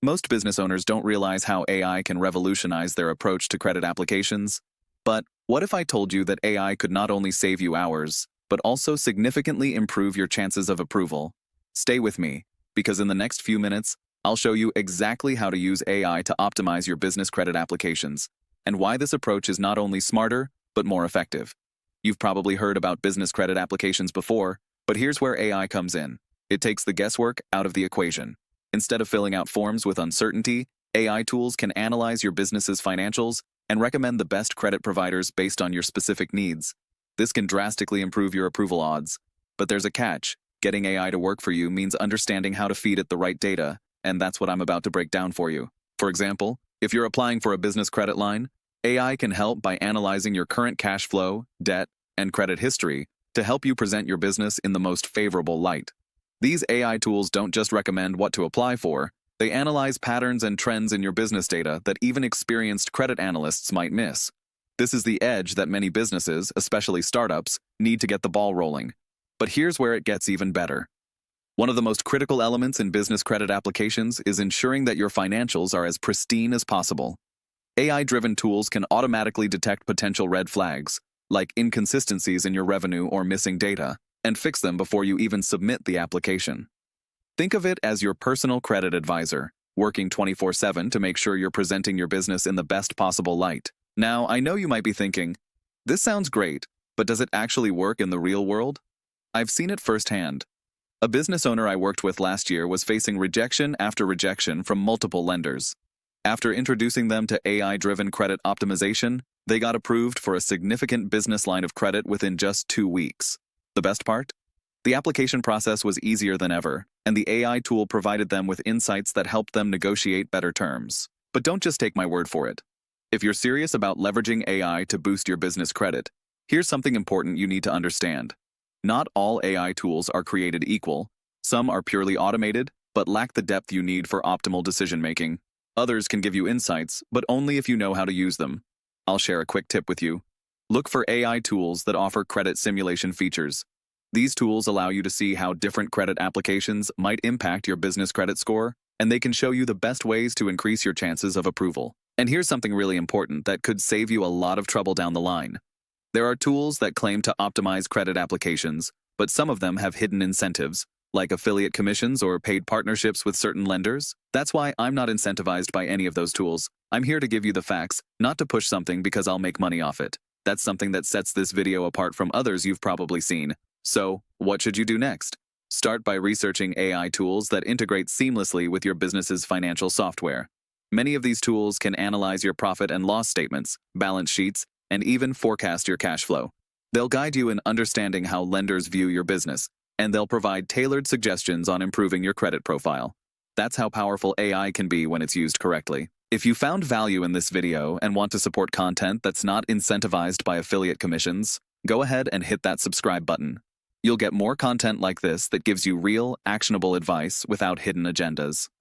Most business owners don't realize how AI can revolutionize their approach to credit applications. But what if I told you that AI could not only save you hours, but also significantly improve your chances of approval? Stay with me, because in the next few minutes, I'll show you exactly how to use AI to optimize your business credit applications, and why this approach is not only smarter, but more effective. You've probably heard about business credit applications before, but here's where AI comes in. It takes the guesswork out of the equation. Instead of filling out forms with uncertainty, AI tools can analyze your business's financials and recommend the best credit providers based on your specific needs. This can drastically improve your approval odds. But there's a catch. Getting AI to work for you means understanding how to feed it the right data, and that's what I'm about to break down for you. For example, if you're applying for a business credit line, AI can help by analyzing your current cash flow, debt, and credit history to help you present your business in the most favorable light. These AI tools don't just recommend what to apply for, they analyze patterns and trends in your business data that even experienced credit analysts might miss. This is the edge that many businesses, especially startups, need to get the ball rolling. But here's where it gets even better. One of the most critical elements in business credit applications is ensuring that your financials are as pristine as possible. AI-driven tools can automatically detect potential red flags, like inconsistencies in your revenue or missing data, and fix them before you even submit the application. Think of it as your personal credit advisor, working 24/7 to make sure you're presenting your business in the best possible light. Now, I know you might be thinking, this sounds great, but does it actually work in the real world? I've seen it firsthand. A business owner I worked with last year was facing rejection after rejection from multiple lenders. After introducing them to AI-driven credit optimization, they got approved for a significant business line of credit within just 2 weeks. The best part? The application process was easier than ever, and the AI tool provided them with insights that helped them negotiate better terms. But don't just take my word for it. If you're serious about leveraging AI to boost your business credit, here's something important you need to understand. Not all AI tools are created equal. Some are purely automated, but lack the depth you need for optimal decision-making. Others can give you insights, but only if you know how to use them. I'll share a quick tip with you. Look for AI tools that offer credit simulation features. These tools allow you to see how different credit applications might impact your business credit score, and they can show you the best ways to increase your chances of approval. And here's something really important that could save you a lot of trouble down the line. There are tools that claim to optimize credit applications, but some of them have hidden incentives, like affiliate commissions or paid partnerships with certain lenders. That's why I'm not incentivized by any of those tools. I'm here to give you the facts, not to push something because I'll make money off it. That's something that sets this video apart from others you've probably seen. So, what should you do next? Start by researching AI tools that integrate seamlessly with your business's financial software. Many of these tools can analyze your profit and loss statements, balance sheets, and even forecast your cash flow. They'll guide you in understanding how lenders view your business, and they'll provide tailored suggestions on improving your credit profile. That's how powerful AI can be when it's used correctly. If you found value in this video and want to support content that's not incentivized by affiliate commissions, go ahead and hit that subscribe button. You'll get more content like this that gives you real, actionable advice without hidden agendas.